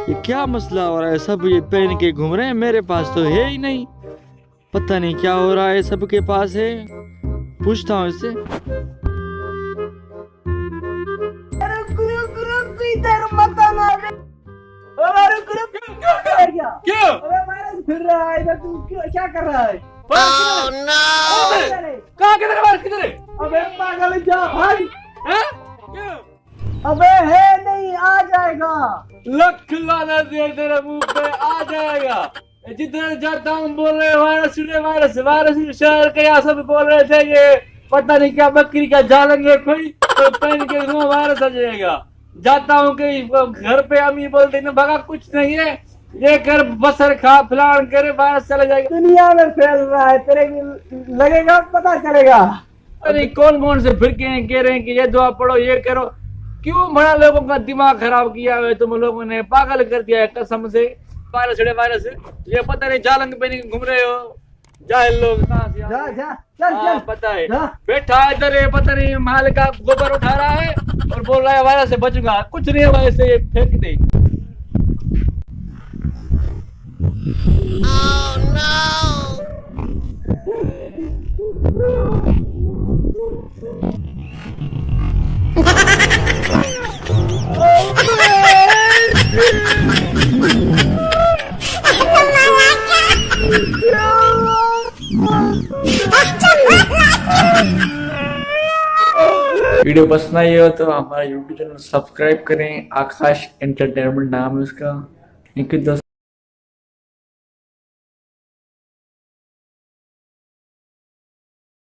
ये क्या मसला हो रहा है? सब ये पहन के घूम रहे हैं, मेरे पास तो है ही नहीं। पता नहीं क्या हो रहा है, सबके पास है। पूछता हूँ इससे। इधर मत आना रे। अरे ग्रुप क्यों? अरे वायरस फिर रहा है इधर, तू क्या कर रहा है? कहाँ किधर है? किधर है? अबे पागल जा भाई। हैं? क्यों? अबे है नहीं, आ जाएगा। लख लानत है तेरे मुंह पे, आ जाएगा। जिधर जाता हूँ बोल रहे वायरस वायरस वायरस। शहर के यहाँ सब बोल रहे थे ये पता नहीं क्या बकरी का जालेंगे कोई, तो पहन के घूमो वायरस आ जाएगा। जाता हूँ कि घर पे अम्मी बोलते ना भगा कुछ नहीं है, ये कर बसर खा फलान करे वायरस चला जाएगा। दुनिया में फैल रहा है, तेरे लगेगा पता चलेगा। अरे कौन कौन से फिर कह रहे हैं कि ये दुआ पढ़ो ये करो। क्यों बड़ा लोगों का दिमाग खराब किया है तुम लोगों ने, पागल कर दिया है कसम से। वायरस वायरस ये पता नहीं जालंग पे नहीं घूम रहे हो जाहिल लोग। कहाँ से जा जा चल चल। पता है जा। बैठा इधर ये पता नहीं माल का गोबर उठा रहा है और बोल रहा है वायरस से बचूंगा। कुछ नहीं है वायरस से, ये फेंक दे। वीडियो पसंद आई हो तो हमारा यूट्यूब चैनल सब्सक्राइब करें। आकाश एंटरटेनमेंट नाम है उसका। थैंक यू दोस्तों।